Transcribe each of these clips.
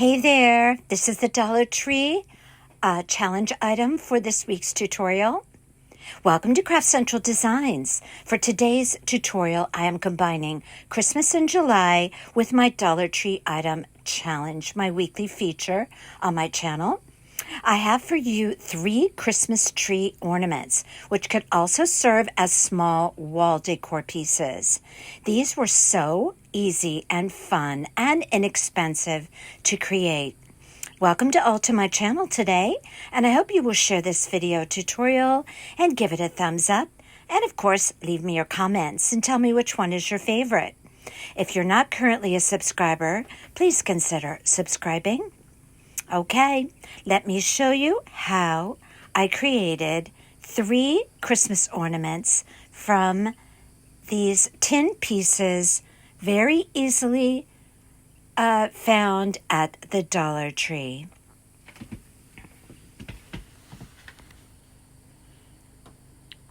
Hey there, this is the Dollar Tree challenge item for this week's tutorial. Welcome to Craft Central Designs. For today's tutorial, I am combining Christmas in July with my Dollar Tree item challenge, my weekly feature on my channel. I have for you 3 Christmas tree ornaments, which could also serve as small wall decor pieces. These were so easy and fun and inexpensive to create. Welcome to all to my channel today, and I hope you will share this video tutorial and give it a thumbs up. And of course, leave me your comments and tell me which one is your favorite. If you're not currently a subscriber, please consider subscribing. Okay, let me show you how I created 3 Christmas ornaments from these tin pieces, very easily found at the Dollar Tree.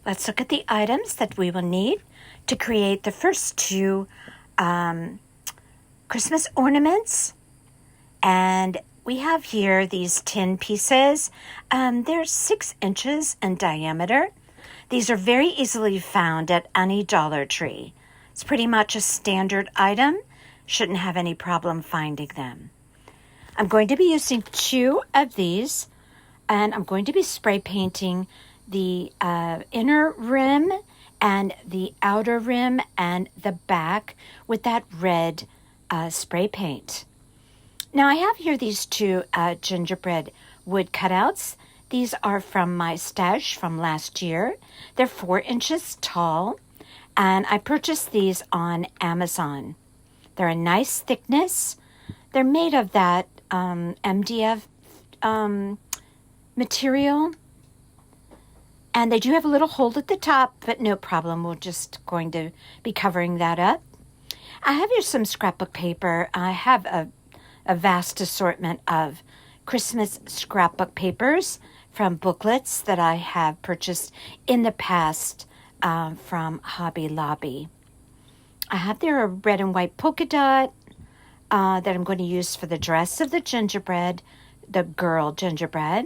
Let's look at the items that we will need to create the first 2 Christmas ornaments. And we have here these tin pieces. They're 6 inches in diameter. These are very easily found at any Dollar Tree. It's pretty much a standard item. Shouldn't have any problem finding them. I'm going to be using 2 of these, and I'm going to be spray painting the inner rim and the outer rim and the back with that red spray paint. Now I have here these 2 gingerbread wood cutouts. These are from my stash from last year. They're 4 inches tall, and I purchased these on Amazon. They're a nice thickness. They're made of that MDF material, and they do have a little hole at the top, but no problem. We're just going to be covering that up. I have here some scrapbook paper. I have a vast assortment of Christmas scrapbook papers from booklets that I have purchased in the past from Hobby Lobby. I have there a red and white polka dot that I'm going to use for the dress of the gingerbread, the girl gingerbread.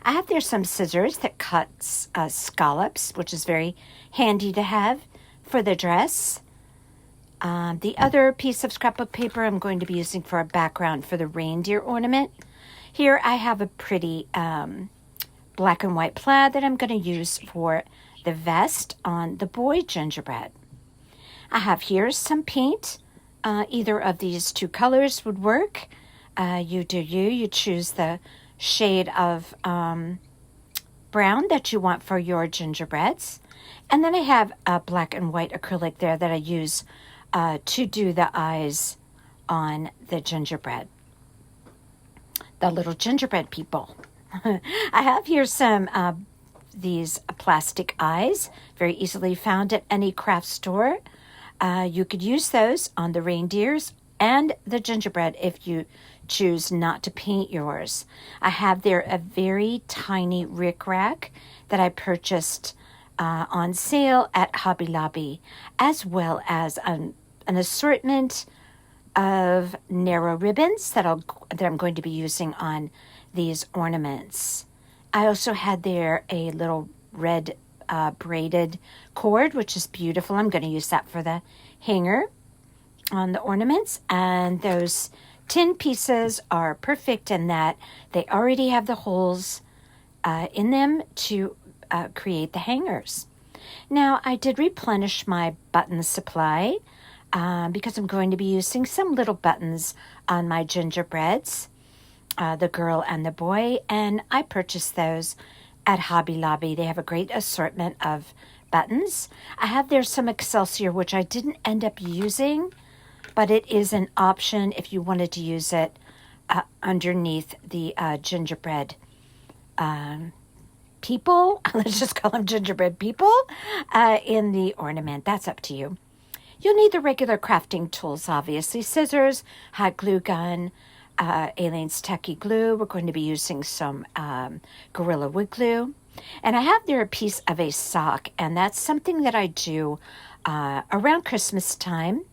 I have there some scissors that cuts scallops, which is very handy to have for the dress. The other piece of scrapbook paper I'm going to be using for a background for the reindeer ornament. Here I have a pretty black and white plaid that I'm going to use for the vest on the boy gingerbread. I have here some paint. Either of these 2 colors would work. You do you. You choose the shade of brown that you want for your gingerbreads. And then I have a black and white acrylic there that I use to do the eyes on the gingerbread, the little gingerbread people. I have here some these plastic eyes, very easily found at any craft store. You could use those on the reindeers and the gingerbread if you choose not to paint yours. I have there a very tiny rickrack that I purchased on sale at Hobby Lobby, as well as an assortment of narrow ribbons that I'm going to be using on these ornaments. I also had there a little red braided cord, which is beautiful. I'm going to use that for the hanger on the ornaments. And those tin pieces are perfect in that they already have the holes in them to create the hangers. Now, I did replenish my button supply because I'm going to be using some little buttons on my gingerbreads, the girl and the boy, and I purchased those at Hobby Lobby. They have a great assortment of buttons. I have there some Excelsior, which I didn't end up using, but it is an option if you wanted to use it underneath the gingerbread people. Let's just call them gingerbread people in the ornament. That's up to you. You'll need the regular crafting tools, obviously. Scissors, hot glue gun, Aleene's Techie glue. We're going to be using some Gorilla Wood glue. And I have there a piece of a sock, and that's something that I do around Christmas time.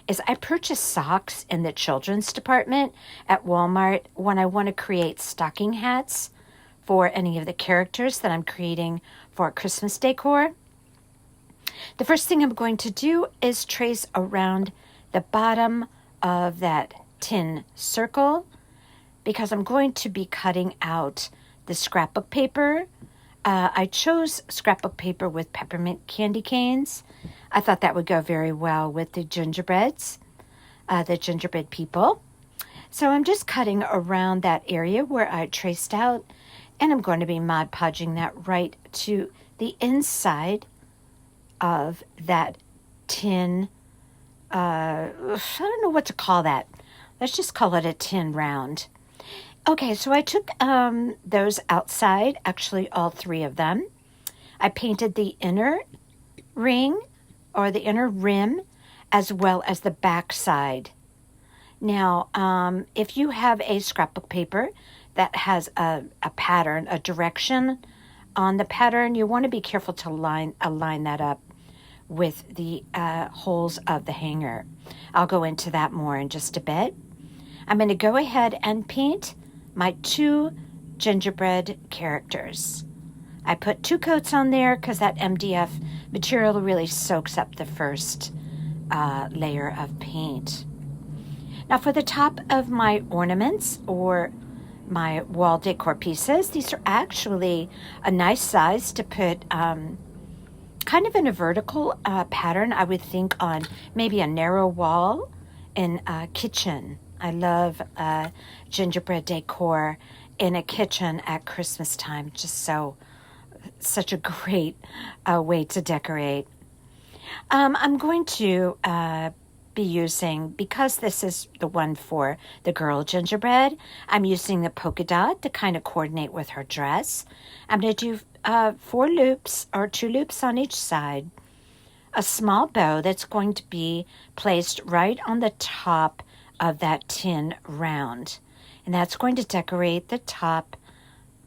is I purchase socks in the children's department at Walmart when I want to create stocking hats for any of the characters that I'm creating for Christmas decor. The first thing I'm going to do is trace around the bottom of that tin circle because I'm going to be cutting out the scrapbook paper. I chose scrapbook paper with peppermint candy canes. I thought that would go very well with the gingerbreads, the gingerbread people. So I'm just cutting around that area where I traced out, and I'm going to be Mod Podging that right to the inside of that tin, I don't know what to call that. Let's just call it a tin round. Okay, so I took those outside, actually all three of them. I painted the inner ring or the inner rim as well as the back side. Now, if you have a scrapbook paper that has a pattern, a direction on the pattern, you want to be careful to align that up with the holes of the hanger. I'll go into that more in just a bit. I'm going to go ahead and paint my 2 gingerbread characters. I put 2 coats on there because that MDF material really soaks up the first layer of paint. Now for the top of my ornaments or my wall decor pieces, these are actually a nice size to put kind of in a vertical pattern, I would think, on maybe a narrow wall in a kitchen. I love gingerbread decor in a kitchen at Christmas time. Just such a great way to decorate. I'm going to be using, because this is the one for the girl gingerbread, I'm using the polka dot to kind of coordinate with her dress. I'm going to do 4 loops or 2 loops on each side. A small bow that's going to be placed right on the top of that tin round. And that's going to decorate the top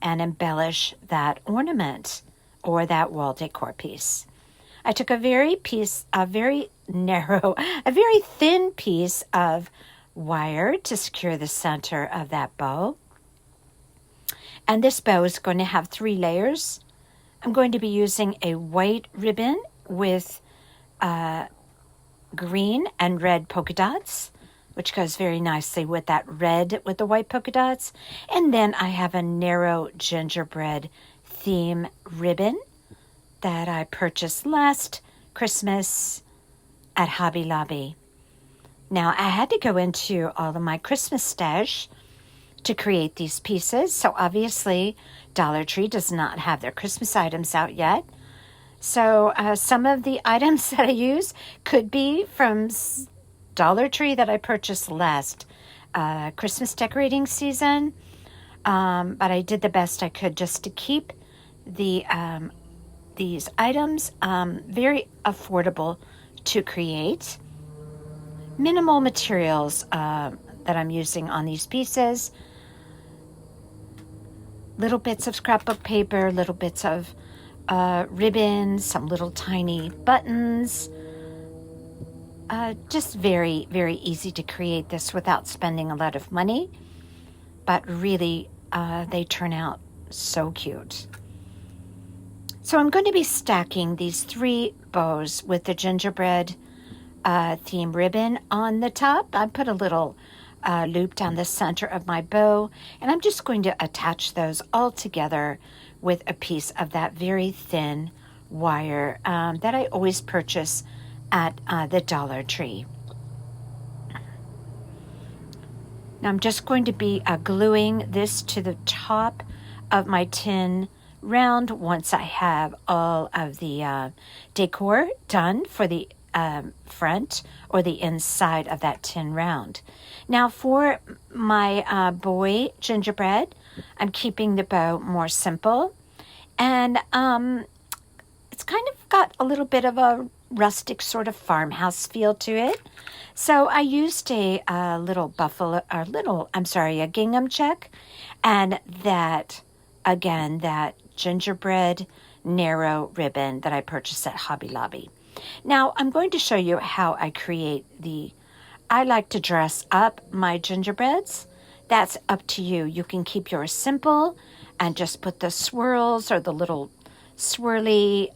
and embellish that ornament or that wall decor piece. I took a very thin piece of wire to secure the center of that bow. And this bow is going to have 3 layers. I'm going to be using a white ribbon with green and red polka dots, which goes very nicely with that red with the white polka dots. And then I have a narrow gingerbread theme ribbon that I purchased last Christmas at Hobby Lobby. Now, I had to go into all of my Christmas stash to create these pieces. So obviously, Dollar Tree does not have their Christmas items out yet. So some of the items that I use could be from Dollar Tree that I purchased last Christmas decorating season. But I did the best I could just to keep these items very affordable to create. Minimal materials that I'm using on these pieces. Little bits of scrapbook paper, little bits of ribbon, some little tiny buttons. Just very, very easy to create this without spending a lot of money. But really, they turn out so cute. So I'm going to be stacking these 3 bows with the gingerbread theme ribbon on the top. I put a little loop down the center of my bow, and I'm just going to attach those all together with a piece of that very thin wire that I always purchase at the Dollar Tree. Now I'm just going to be gluing this to the top of my tin round once I have all of the decor done for the front or the inside of that tin round. Now for my boy gingerbread, I'm keeping the bow more simple, and it's kind of got a little bit of a rustic sort of farmhouse feel to it. So I used a gingham check, and that gingerbread narrow ribbon that I purchased at Hobby Lobby. Now I'm going to show you how I create the I like to dress up my gingerbreads. That's up to you. You can keep yours simple and just put the swirls or the little swirly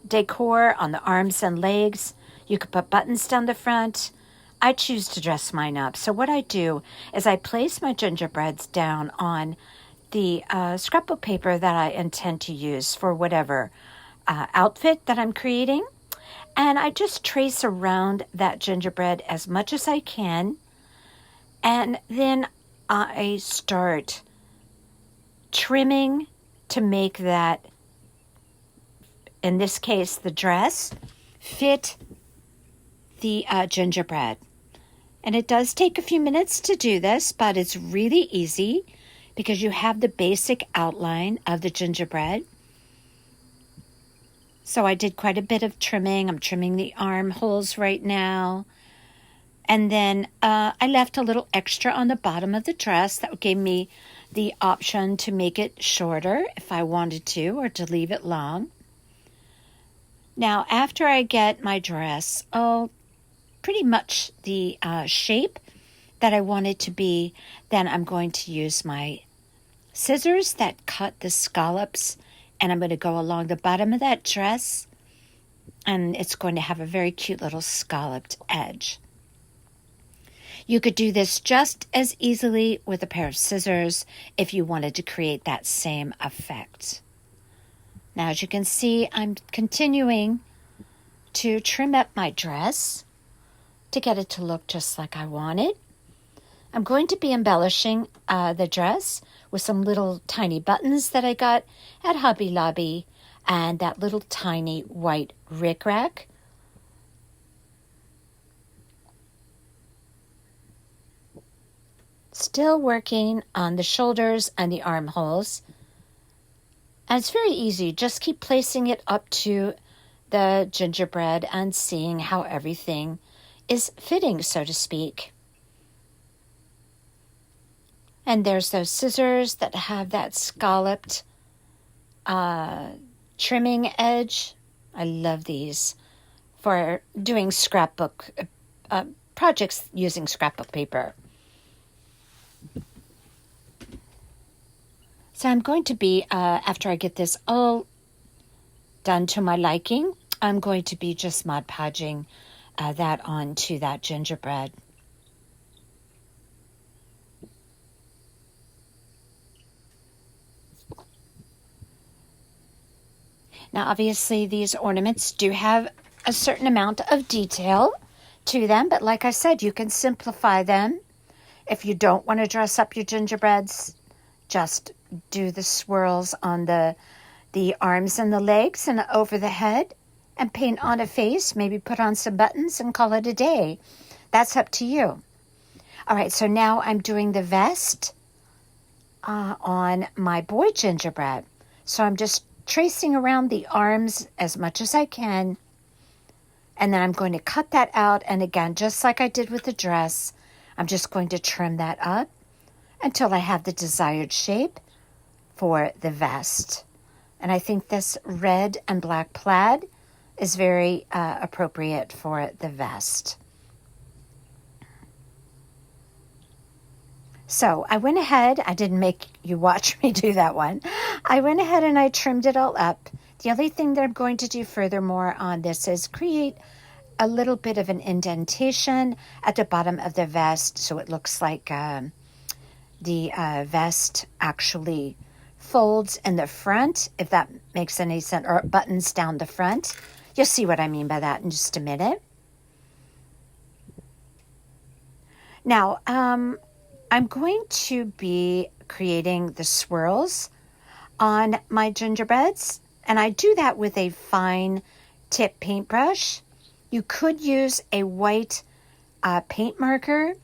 decor on the arms and legs. You could put buttons down the front. I choose to dress mine up. So what I do is I place my gingerbreads down on the scrapbook paper that I intend to use for whatever outfit that I'm creating. And I just trace around that gingerbread as much as I can. And then I start trimming to make that, in this case, the dress, fit the gingerbread. And it does take a few minutes to do this, but it's really easy because you have the basic outline of the gingerbread. So I did quite a bit of trimming. I'm trimming the armholes right now. And then I left a little extra on the bottom of the dress that gave me the option to make it shorter if I wanted to, or to leave it long. Now, after I get my dress, pretty much the shape that I want it to be, then I'm going to use my scissors that cut the scallops, and I'm going to go along the bottom of that dress, and it's going to have a very cute little scalloped edge. You could do this just as easily with a pair of scissors if you wanted to create that same effect. Now, as you can see, I'm continuing to trim up my dress to get it to look just like I want it. I'm going to be embellishing the dress with some little tiny buttons that I got at Hobby Lobby and that little tiny white rickrack. Still working on the shoulders and the armholes. And it's very easy. Just keep placing it up to the gingerbread and seeing how everything is fitting, so to speak. And there's those scissors that have that scalloped trimming edge. I love these for doing scrapbook projects using scrapbook paper. So I'm going to be, after I get this all done to my liking, I'm going to be just Mod Podging that onto that gingerbread. Now, obviously, these ornaments do have a certain amount of detail to them, but like I said, you can simplify them. If you don't want to dress up your gingerbreads, just do the swirls on the arms and the legs and over the head and paint on a face, maybe put on some buttons and call it a day. That's up to you. All right, so now I'm doing the vest on my boy gingerbread. So I'm just tracing around the arms as much as I can, and then I'm going to cut that out, and again, just like I did with the dress, I'm just going to trim that up until I have the desired shape for the vest. And I think this red and black plaid is very appropriate for the vest. So I went ahead, I didn't make you watch me do that one. I went ahead and I trimmed it all up. The only thing that I'm going to do furthermore on this is create a little bit of an indentation at the bottom of the vest so it looks like the vest actually folds in the front, if that makes any sense, or buttons down the front. You'll see what I mean by that in just a minute. Now, I'm going to be creating the swirls on my gingerbreads, and I do that with a fine tip paintbrush. You could use a white paint marker.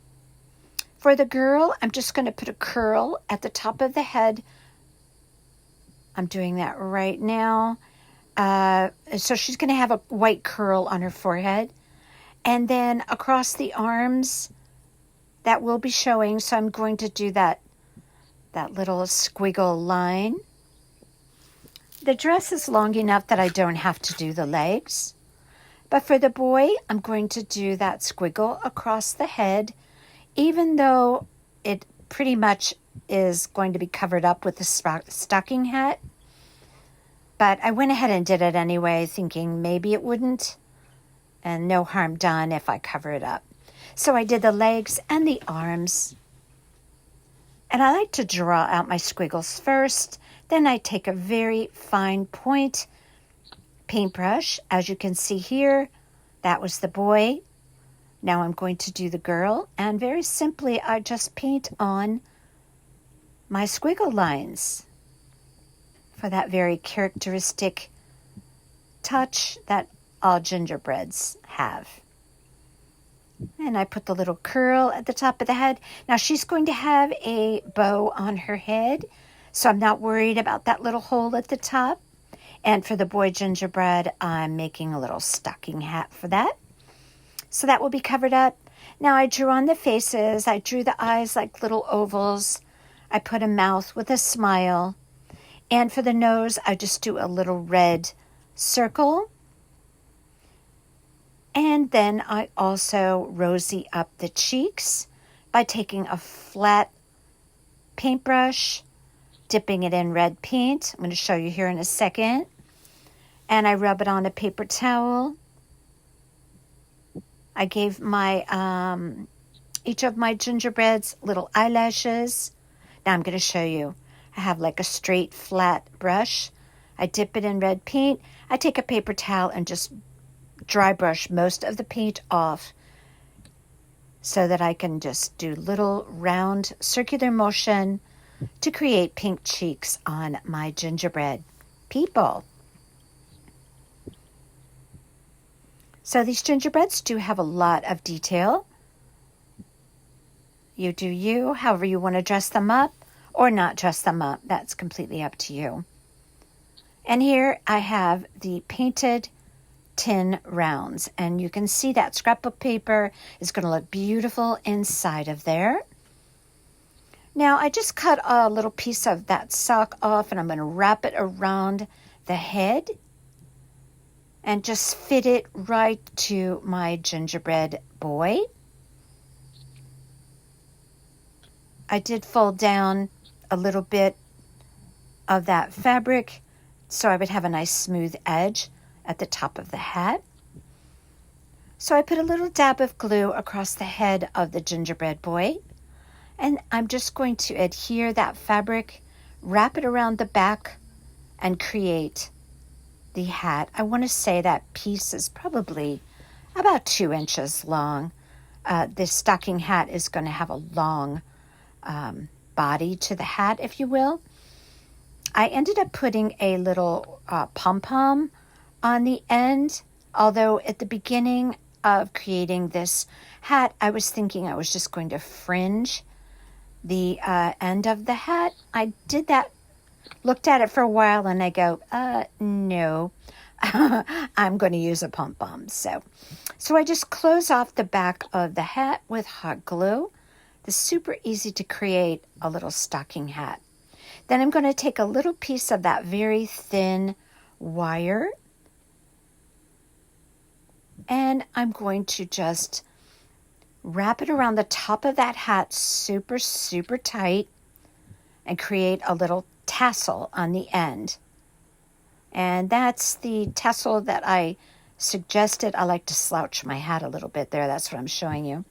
For the girl, I'm just going to put a curl at the top of the head. I'm doing that right now. So she's going to have a white curl on her forehead. And then across the arms, that will be showing. So I'm going to do that little squiggle line. The dress is long enough that I don't have to do the legs. But for the boy, I'm going to do that squiggle across the head, even though it pretty much is going to be covered up with the stocking hat. But I went ahead and did it anyway, thinking maybe it wouldn't, and no harm done if I cover it up. So I did the legs and the arms. And I like to draw out my squiggles first. Then I take a very fine point paintbrush. As you can see here, that was the boy. Now I'm going to do the girl. And very simply, I just paint on my squiggle lines for that very characteristic touch that all gingerbreads have. And I put the little curl at the top of the head. Now she's going to have a bow on her head, so I'm not worried about that little hole at the top. And for the boy gingerbread, I'm making a little stocking hat for that. So that will be covered up. Now I drew on the faces. I drew the eyes like little ovals. I put a mouth with a smile. And for the nose, I just do a little red circle. And then I also rosy up the cheeks by taking a flat paintbrush, dipping it in red paint. I'm going to show you here in a second. And I rub it on a paper towel. I gave my each of my gingerbreads little eyelashes. Now I'm going to show you. I have like a straight flat brush. I dip it in red paint. I take a paper towel and just dry brush most of the paint off so that I can just do little round circular motion to create pink cheeks on my gingerbread people. So these gingerbreads do have a lot of detail. You do you, however you want to dress them up or not dress them up. That's completely up to you. And here I have the painted tin rounds, and you can see that scrapbook paper is going to look beautiful inside of there. Now I just cut a little piece of that sock off, and I'm going to wrap it around the head and just fit it right to my gingerbread boy. I did fold down a little bit of that fabric so I would have a nice smooth edge at the top of the hat. So I put a little dab of glue across the head of the gingerbread boy, and I'm just going to adhere that fabric, wrap it around the back, and create the hat. I want to say that piece is probably about 2 inches long. This stocking hat is going to have a long body to the hat, if you will. I ended up putting a little pom-pom on the end, although at the beginning of creating this hat, I was thinking I was just going to fringe the end of the hat. I did that, looked at it for a while, and I go, no, I'm going to use a pom-pom. So I just close off the back of the hat with hot glue. It's super easy to create a little stocking hat. Then I'm going to take a little piece of that very thin wire, and I'm going to just wrap it around the top of that hat super, super tight and create a little tassel on the end. And that's the tassel that I suggested. I like to slouch my hat a little bit there. That's what I'm showing you.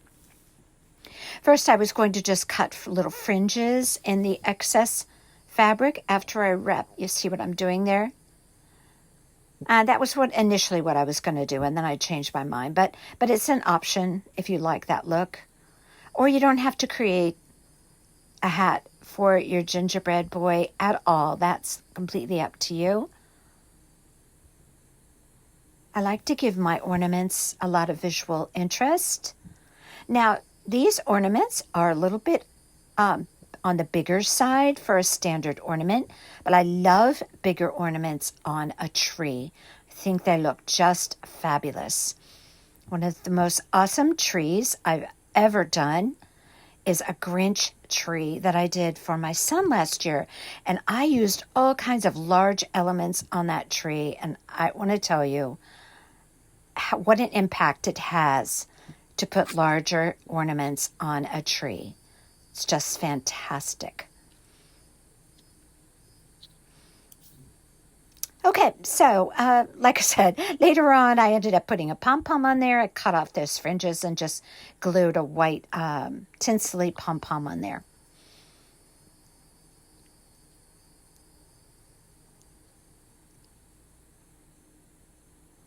First, I was going to just cut little fringes in the excess fabric after I wrap. You see what I'm doing there? That was initially what I was going to do, and then I changed my mind. But it's an option if you like that look. Or you don't have to create a hat for your gingerbread boy at all. That's completely up to you. I like to give my ornaments a lot of visual interest. Now, these ornaments are a little bit on the bigger side for a standard ornament, but I love bigger ornaments on a tree. I think they look just fabulous. One of the most awesome trees I've ever done is a Grinch tree that I did for my son last year, and I used all kinds of large elements on that tree, and I want to tell you, what an impact it has to put larger ornaments on a tree. It's just fantastic. Okay, so like I said, later on I ended up putting a pom-pom on there. I cut off those fringes and just glued a white tinsely pom-pom on there.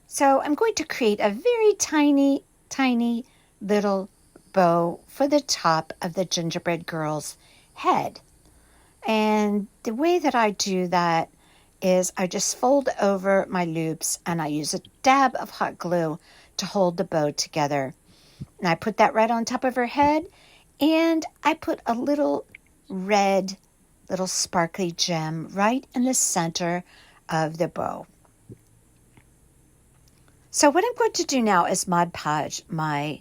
So I'm going to create a very tiny, tiny little bow for the top of the gingerbread girl's head. And the way that I do that is I just fold over my loops and I use a dab of hot glue to hold the bow together. And I put that right on top of her head, and I put a little red, little sparkly gem right in the center of the bow. So what I'm going to do now is Mod Podge my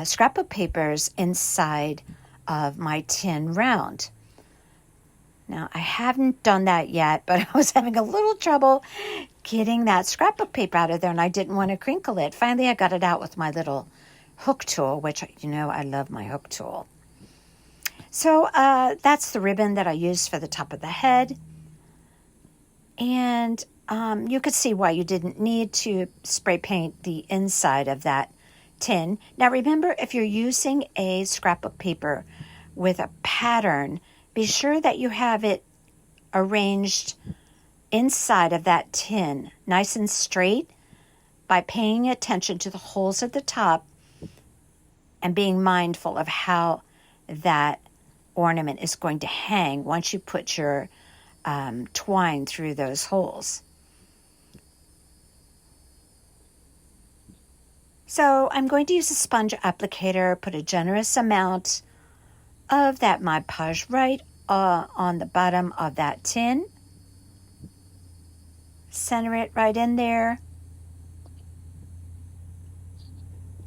scrapbook papers inside of my tin round. Now, I haven't done that yet, but I was having a little trouble getting that scrapbook paper out of there, and I didn't want to crinkle it. Finally, I got it out with my little hook tool, which, you know, I love my hook tool. So that's the ribbon that I used for the top of the head. And you could see why you didn't need to spray paint the inside of that tin. Now, remember, if you're using a scrapbook paper with a pattern, be sure that you have it arranged inside of that tin, nice and straight, by paying attention to the holes at the top and being mindful of how that ornament is going to hang once you put your twine through those holes. So I'm going to use a sponge applicator, put a generous amount of that Mod Podge right on the bottom of that tin. Center it right in there.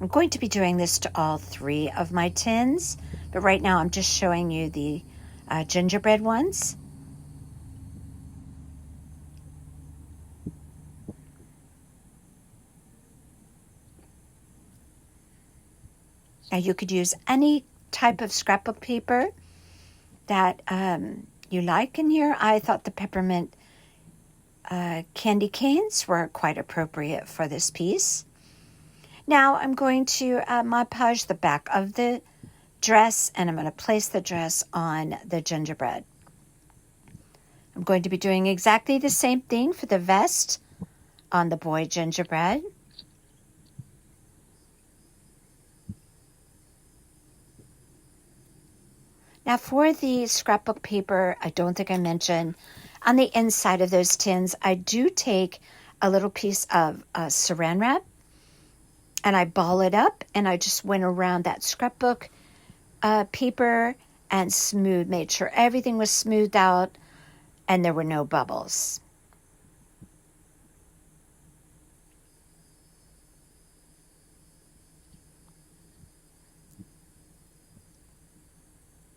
I'm going to be doing this to all three of my tins, but right now I'm just showing you the gingerbread ones. Now you could use any type of scrapbook paper that you like in here. I thought the peppermint candy canes were quite appropriate for this piece. Now I'm going to Mod Podge the back of the dress, and I'm going to place the dress on the gingerbread. I'm going to be doing exactly the same thing for the vest on the boy gingerbread. Now for the scrapbook paper, I don't think I mentioned, on the inside of those tins, I do take a little piece of saran wrap and I ball it up, and I just went around that scrapbook paper and made sure everything was smoothed out and there were no bubbles.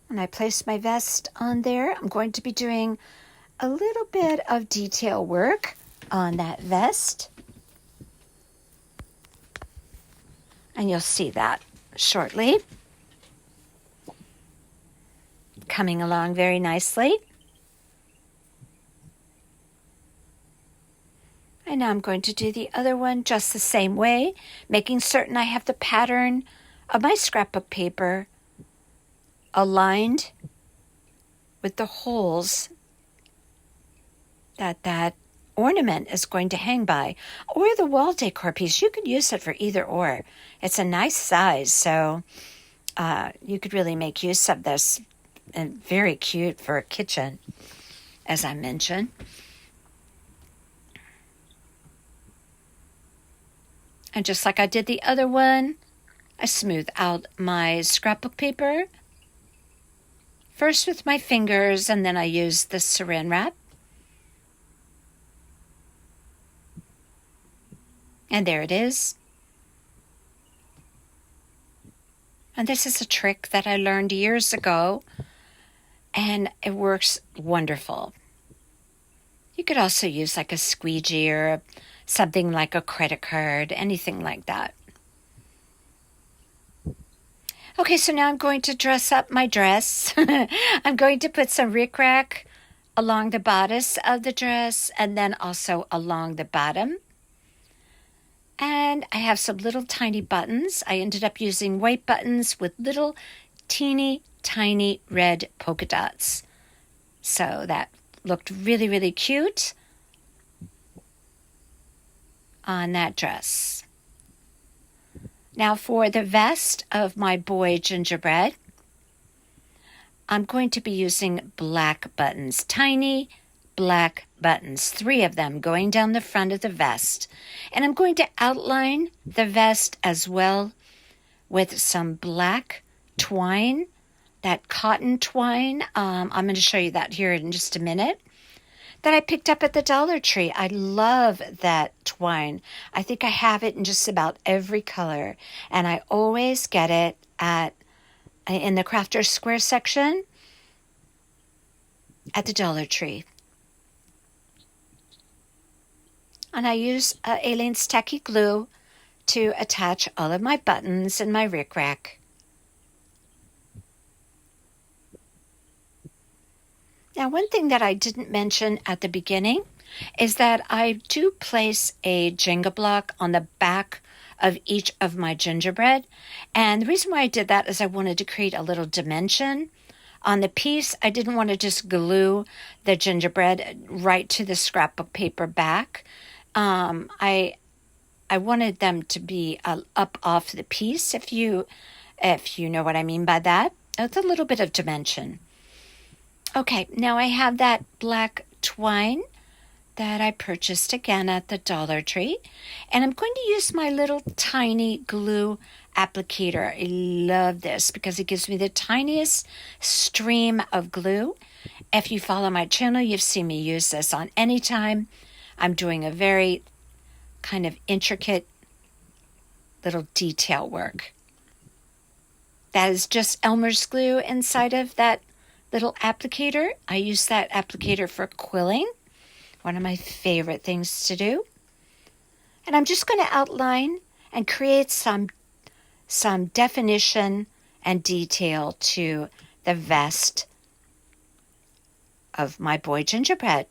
And I placed my vest on there. I'm going to be doing a little bit of detail work on that vest. And you'll see that shortly. Coming along very nicely. And now I'm going to do the other one just the same way, making certain I have the pattern of my scrapbook paper aligned with the holes that ornament is going to hang by, or the wall decor piece. You could use it for either or. It's a nice size, so you could really make use of this, and very cute for a kitchen, as I mentioned. And just like I did the other one, I smooth out my scrapbook paper, first with my fingers, and then I use the saran wrap. And there it is. And this is a trick that I learned years ago, and it works wonderful. You could also use like a squeegee or something like a credit card, anything like that. Okay, so now I'm going to dress up my dress. I'm going to put some rickrack along the bodice of the dress and then also along the bottom. And I have some little tiny buttons. I ended up using white buttons with little teeny tiny red polka dots. So that looked really, really cute on that dress. Now for the vest of my boy gingerbread, I'm going to be using black buttons, tiny black buttons, 3 of them going down the front of the vest. And I'm going to outline the vest as well with some black twine, that cotton twine. I'm going to show you that here in just a minute, that I picked up at the Dollar Tree. I love that twine. I think I have it in just about every color, and I always get it in the Crafter's Square section at the Dollar Tree. And I use Aleene's Tacky Glue to attach all of my buttons and my rickrack. Now, one thing that I didn't mention at the beginning is that I do place a Jenga block on the back of each of my gingerbread. And the reason why I did that is I wanted to create a little dimension on the piece. I didn't want to just glue the gingerbread right to the scrapbook paper back. I wanted them to be up off the piece, if you know what I mean by that. It's a little bit of dimension. Okay, now I have that black twine that I purchased again at the Dollar Tree. And I'm going to use my little tiny glue applicator. I love this because it gives me the tiniest stream of glue. If you follow my channel, you've seen me use this on any time I'm doing a very kind of intricate little detail work. That is just Elmer's glue inside of that little applicator. I use that applicator for quilling, one of my favorite things to do. And I'm just going to outline and create some definition and detail to the vest of my boy gingerbread.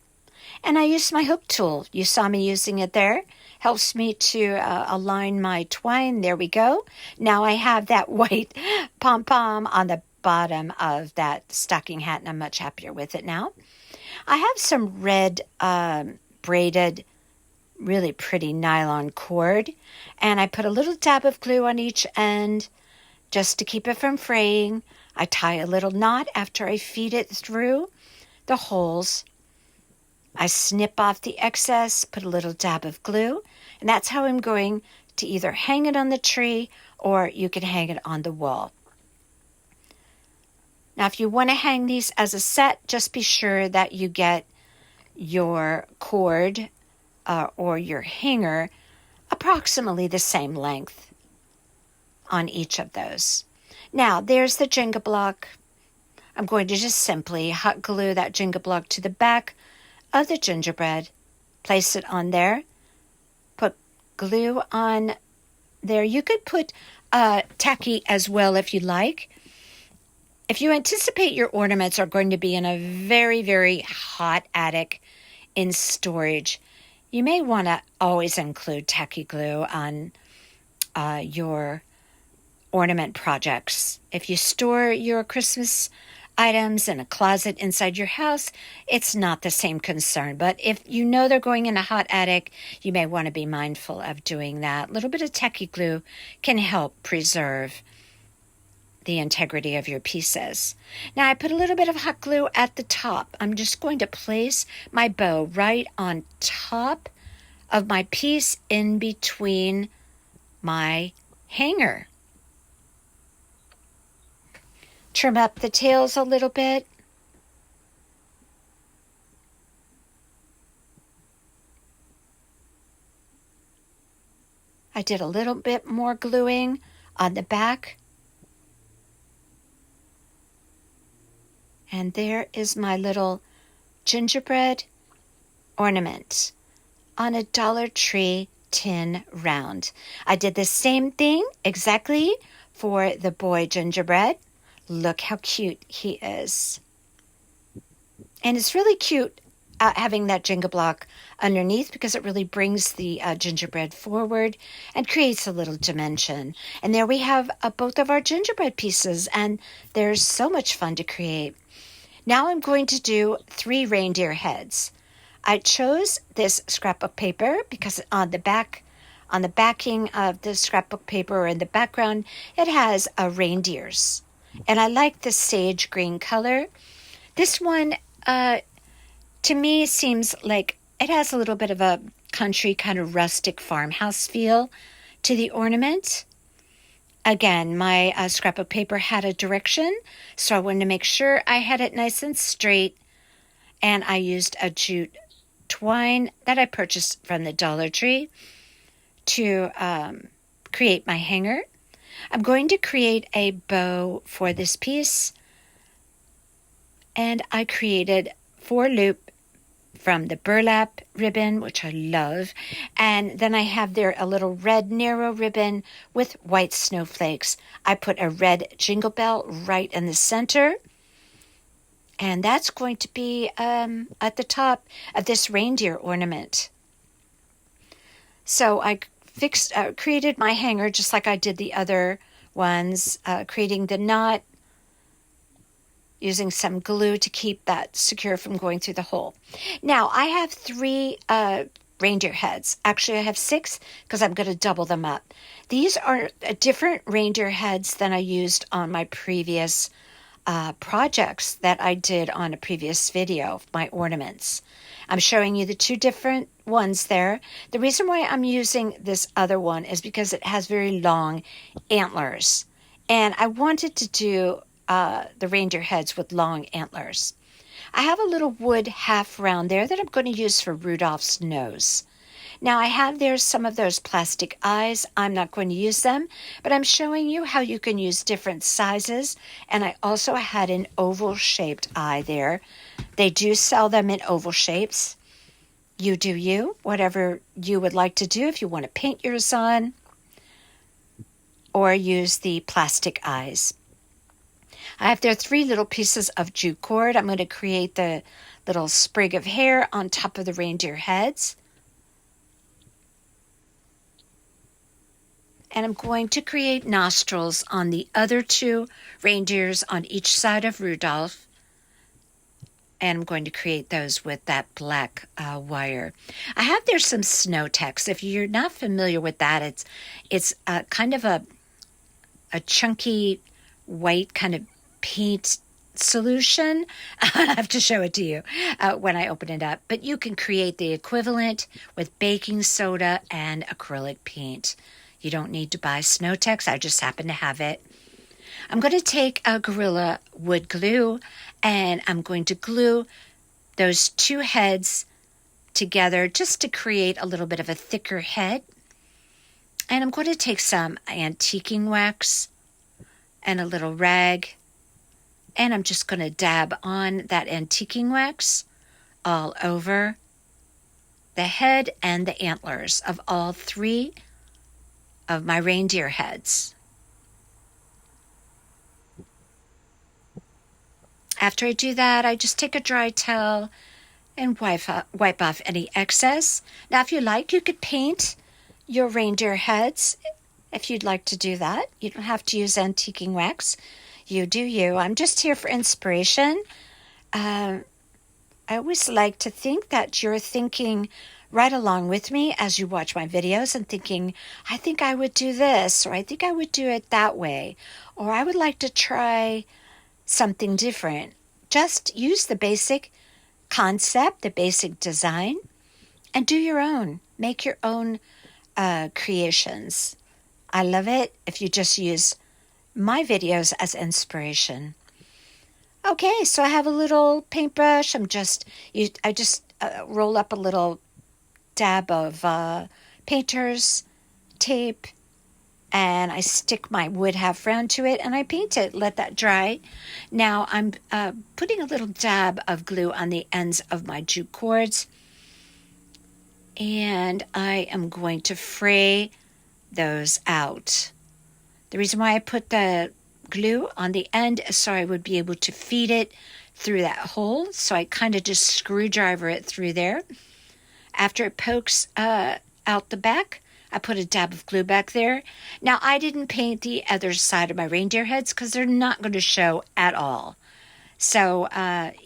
And I use my hook tool. You saw me using it there. Helps me to align my twine. There we go. Now I have that white pom-pom on the bottom of that stocking hat, and I'm much happier with it now. I have some red braided, really pretty nylon cord, and I put a little dab of glue on each end just to keep it from fraying. I tie a little knot after I feed it through the holes. I snip off the excess, put a little dab of glue, and that's how I'm going to either hang it on the tree or you can hang it on the wall. Now, if you want to hang these as a set, just be sure that you get your cord or your hanger approximately the same length on each of those. Now, there's the Jenga block. I'm going to just simply hot glue that Jenga block to the back of the gingerbread, place it on there, put glue on there. You could put tacky as well if you like. If you anticipate your ornaments are going to be in a very, very hot attic in storage, you may want to always include tacky glue on your ornament projects. If you store your Christmas items in a closet inside your house, it's not the same concern. But if you know they're going in a hot attic, you may want to be mindful of doing that. A little bit of tacky glue can help preserve the integrity of your pieces. Now I put a little bit of hot glue at the top. I'm just going to place my bow right on top of my piece in between my hanger. Trim up the tails a little bit. I did a little bit more gluing on the back. And there is my little gingerbread ornament on a Dollar Tree tin round. I did the same thing exactly for the boy gingerbread. Look how cute he is. And it's really cute having that Jenga block underneath because it really brings the gingerbread forward and creates a little dimension. And there we have both of our gingerbread pieces, and they're so much fun to create. Now I'm going to do 3 reindeer heads. I chose this scrapbook paper because on the backing of the scrapbook paper or in the background, it has reindeers. And I like the sage green color. This one, to me, seems like it has a little bit of a country kind of rustic farmhouse feel to the ornament. Again, my scrapbook paper had a direction, so I wanted to make sure I had it nice and straight. And I used a jute twine that I purchased from the Dollar Tree to create my hanger. I'm going to create a bow for this piece, and I created 4 loop from the burlap ribbon, which I love, and then I have there a little red narrow ribbon with white snowflakes. I put a red jingle bell right in the center, and that's going to be at the top of this reindeer ornament. So I created my hanger just like I did the other ones, creating the knot, using some glue to keep that secure from going through the hole. Now, I have 3 reindeer heads. Actually, I have 6 because I'm going to double them up. These are different reindeer heads than I used on my previous projects that I did on a previous video, my ornaments. I'm showing you the 2 different ones there. The reason why I'm using this other one is because it has very long antlers. And I wanted to do the reindeer heads with long antlers. I have a little wood half round there that I'm going to use for Rudolph's nose. Now I have there some of those plastic eyes. I'm not going to use them, but I'm showing you how you can use different sizes. And I also had an oval shaped eye there. They do sell them in oval shapes. You do you, whatever you would like to do if you want to paint yours on or use the plastic eyes. I have there 3 little pieces of jute cord. I'm going to create the little sprig of hair on top of the reindeer heads. And I'm going to create nostrils on the other 2 reindeers on each side of Rudolph. And I'm going to create those with that black wire. I have there some snow text. If you're not familiar with that, it's kind of a chunky white kind of paint solution. I'll have to show it to you when I open it up. But you can create the equivalent with baking soda and acrylic paint. You don't need to buy snow text. I just happen to have it. I'm going to take a Gorilla wood glue and I'm going to glue those 2 heads together just to create a little bit of a thicker head. And I'm going to take some antiquing wax and a little rag, and I'm just going to dab on that antiquing wax all over the head and the antlers of all 3 of my reindeer heads. After I do that, I just take a dry towel and wipe off any excess. Now, if you like, you could paint your reindeer heads if you'd like to do that. You don't have to use antiquing wax. You do you. I'm just here for inspiration. I always like to think that you're thinking right along with me as you watch my videos and thinking, I think I would do this, or I think I would do it that way, or I would like to try something different. Just use the basic concept, the basic design, and do your own. Make your own creations. I love it if you just use my videos as inspiration. Okay, so I have a little paintbrush. I just roll up a little dab of painter's tape, and I stick my wood half round to it, and I paint it. Let that dry. Now I'm putting a little dab of glue on the ends of my jute cords, and I am going to fray those out. The reason why I put the glue on the end is so I would be able to feed it through that hole. So I kind of just screwdriver it through there. After it pokes out the back, I put a dab of glue back there. Now, I didn't paint the other side of my reindeer heads because they're not going to show at all. So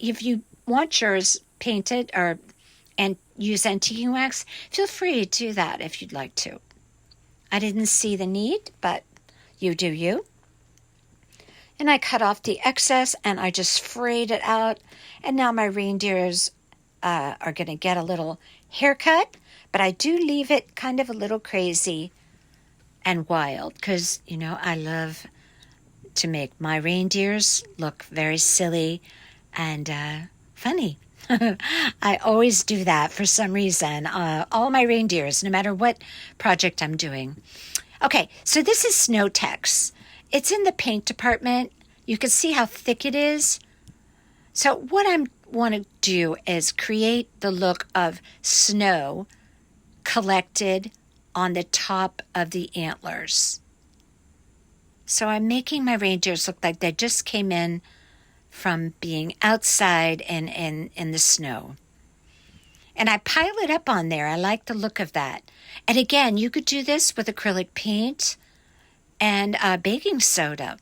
if you want yours painted and use antiquing wax, feel free to do that if you'd like to. I didn't see the need, but you do you. And I cut off the excess and I just frayed it out. And now my reindeers are going to get a little haircut, but I do leave it kind of a little crazy and wild because, you know, I love to make my reindeers look very silly and funny. I always do that for some reason. All my reindeers, no matter what project I'm doing. Okay, so this is Snow Tex. It's in the paint department. You can see how thick it is. So what I want to do is create the look of snow collected on the top of the antlers. So I'm making my reindeers look like they just came in from being outside and in the snow. And I pile it up on there. I like the look of that. And again, you could do this with acrylic paint and baking soda.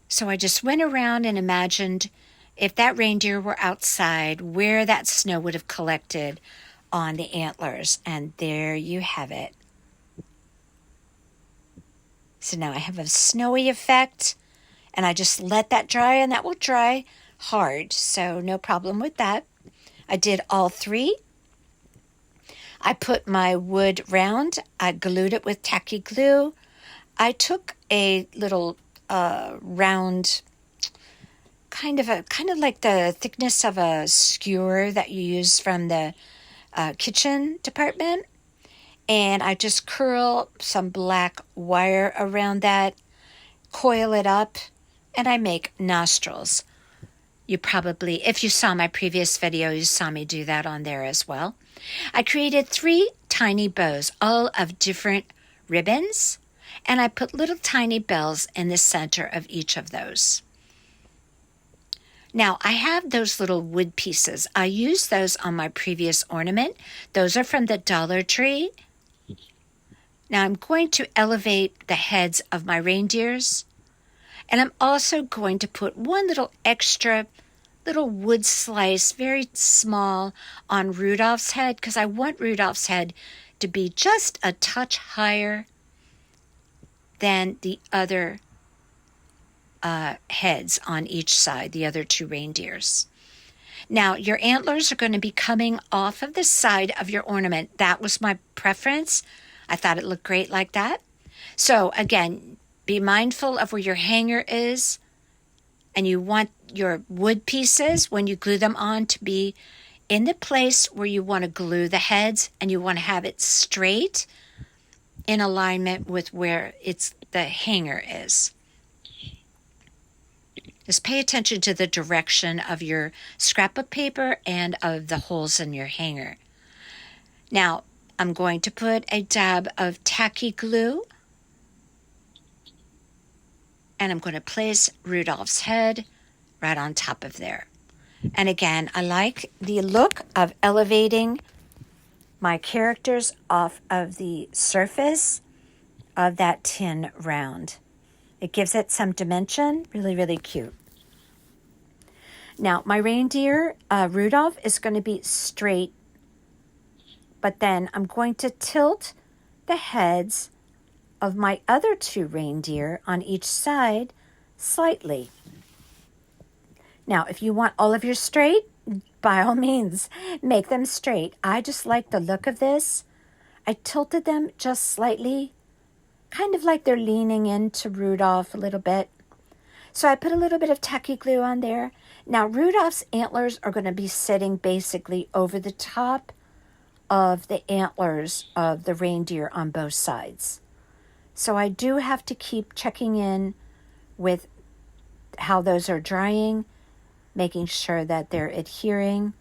So I just went around and imagined if that reindeer were outside, where that snow would have collected on the antlers. And there you have it. So now I have a snowy effect, and I just let that dry, and that will dry hard, so no problem with that. I did all three. I put my wood round. I glued it with tacky glue. I took a little round, kind of like the thickness of a skewer that you use from the kitchen department, and I just curl some black wire around that, coil it up, and I make nostrils. You probably, if you saw my previous video, you saw me do that on there as well. I created 3 tiny bows, all of different ribbons, and I put little tiny bells in the center of each of those. Now, I have those little wood pieces. I used those on my previous ornament. Those are from the Dollar Tree. Now, I'm going to elevate the heads of my reindeers, and I'm also going to put one little extra little wood slice, very small, on Rudolph's head, because I want Rudolph's head to be just a touch higher than the other heads on each side, the other 2 reindeers. Now, your antlers are going to be coming off of the side of your ornament. That was my preference. I thought it looked great like that. So, again, be mindful of where your hanger is, and you want your wood pieces, when you glue them on, to be in the place where you want to glue the heads, and you want to have it straight in alignment with where the hanger is. Just pay attention to the direction of your scrapbook paper and of the holes in your hanger. Now, I'm going to put a dab of tacky glue, and I'm going to place Rudolph's head right on top of there. And again, I like the look of elevating my characters off of the surface of that tin round. It gives it some dimension, really, really cute. Now, my reindeer, Rudolph, is going to be straight, but then I'm going to tilt the heads of my other 2 reindeer on each side slightly. Now, if you want all of your straight, by all means, make them straight. I just like the look of this. I tilted them just slightly, kind of like they're leaning into Rudolph a little bit. So I put a little bit of tacky glue on there. Now, Rudolph's antlers are going to be sitting basically over the top of the antlers of the reindeer on both sides. So I do have to keep checking in with how those are drying, making sure that they're adhering.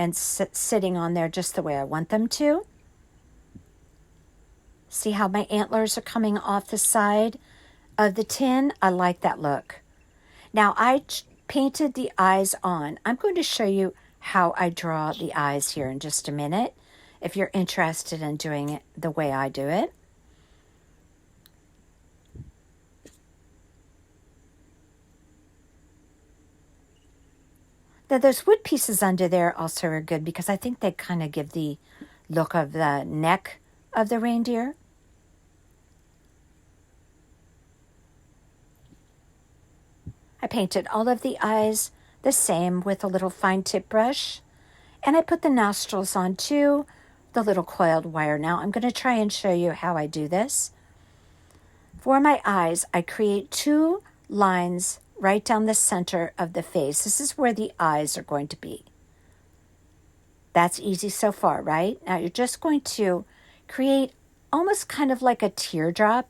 and sitting on there just the way I want them to. See how my antlers are coming off the side of the tin? I like that look. Now I painted the eyes on. I'm going to show you how I draw the eyes here in just a minute, if you're interested in doing it the way I do it. Now those wood pieces under there also are good because I think they kind of give the look of the neck of the reindeer. I painted all of the eyes the same with a little fine tip brush. And I put the nostrils on too, the little coiled wire. Now I'm going to try and show you how I do this. For my eyes, I create 2 lines right down the center of the face. This is where the eyes are going to be. That's easy so far, right? Now you're just going to create almost kind of like a teardrop,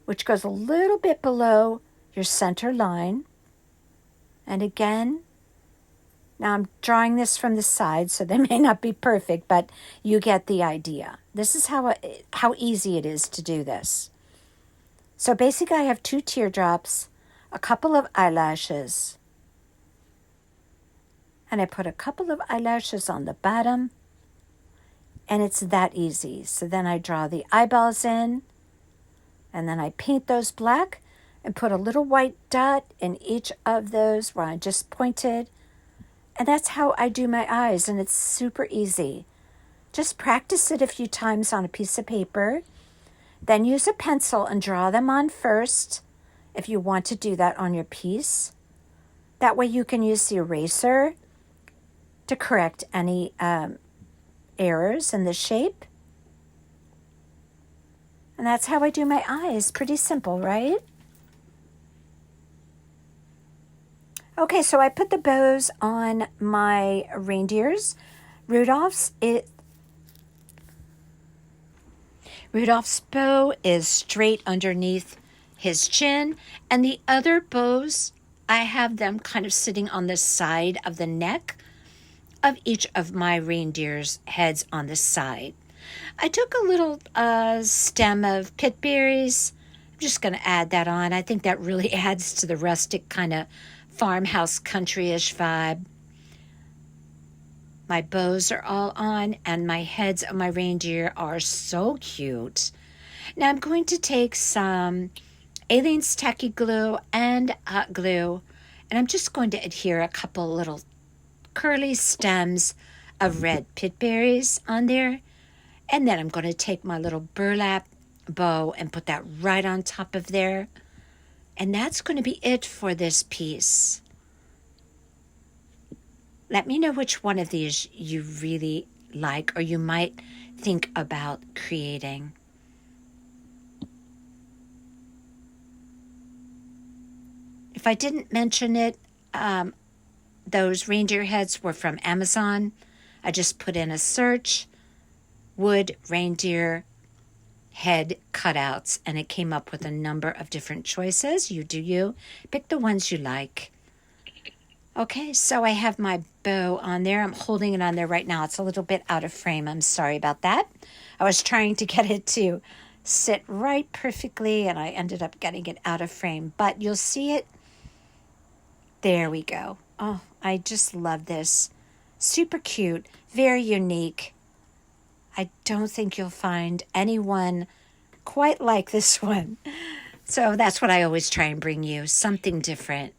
which goes a little bit below your center line. And again, now I'm drawing this from the side, so they may not be perfect, but you get the idea. This is how easy it is to do this. So basically I have 2 teardrops, a couple of eyelashes, and I put a couple of eyelashes on the bottom, and it's that easy. So then I draw the eyeballs in, and then I paint those black, and put a little white dot in each of those where I just pointed. And that's how I do my eyes, and it's super easy. Just practice it a few times on a piece of paper, then use a pencil and draw them on first if you want to do that on your piece. That way you can use the eraser to correct any errors in the shape. And that's how I do my eyes. Pretty simple, right? Okay, so I put the bows on my reindeers. Rudolph's bow is straight underneath his chin, and the other bows, I have them kind of sitting on the side of the neck of each of my reindeers' heads on the side. I took a little stem of pit berries. I'm just going to add that on. I think that really adds to the rustic kind of farmhouse country-ish vibe. My bows are all on, and my heads of my reindeer are so cute. Now I'm going to take some Aleene's Tacky Glue and hot glue, and I'm just going to adhere a couple little curly stems of red pit berries on there. And then I'm going to take my little burlap bow and put that right on top of there. And that's going to be it for this piece. Let me know which one of these you really like or you might think about creating. If I didn't mention it, those reindeer heads were from Amazon. I just put in a search, wood reindeer head cutouts, and it came up with a number of different choices. You do you. Pick the ones you like. Okay, so I have my bow on there. I'm holding it on there right now. It's a little bit out of frame. I'm sorry about that. I was trying to get it to sit right perfectly, and I ended up getting it out of frame. But you'll see it. There we go. Oh, I just love this. Super cute. Very unique. I don't think you'll find anyone quite like this one. So that's what I always try and bring you, something different.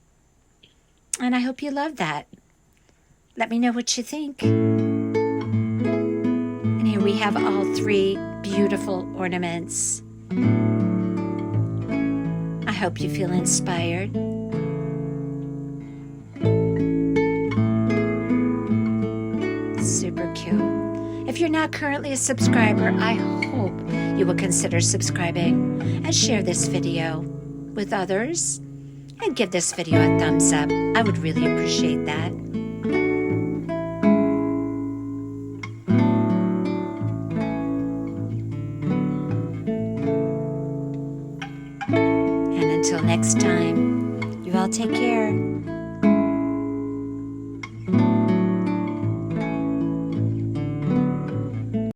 And I hope you love that. Let me know what you think. And here we have all 3 beautiful ornaments. I hope you feel inspired. Super cute. If you're not currently a subscriber, I hope you will consider subscribing and share this video with others and give this video a thumbs up. I would really appreciate that. And until next time, you all take care.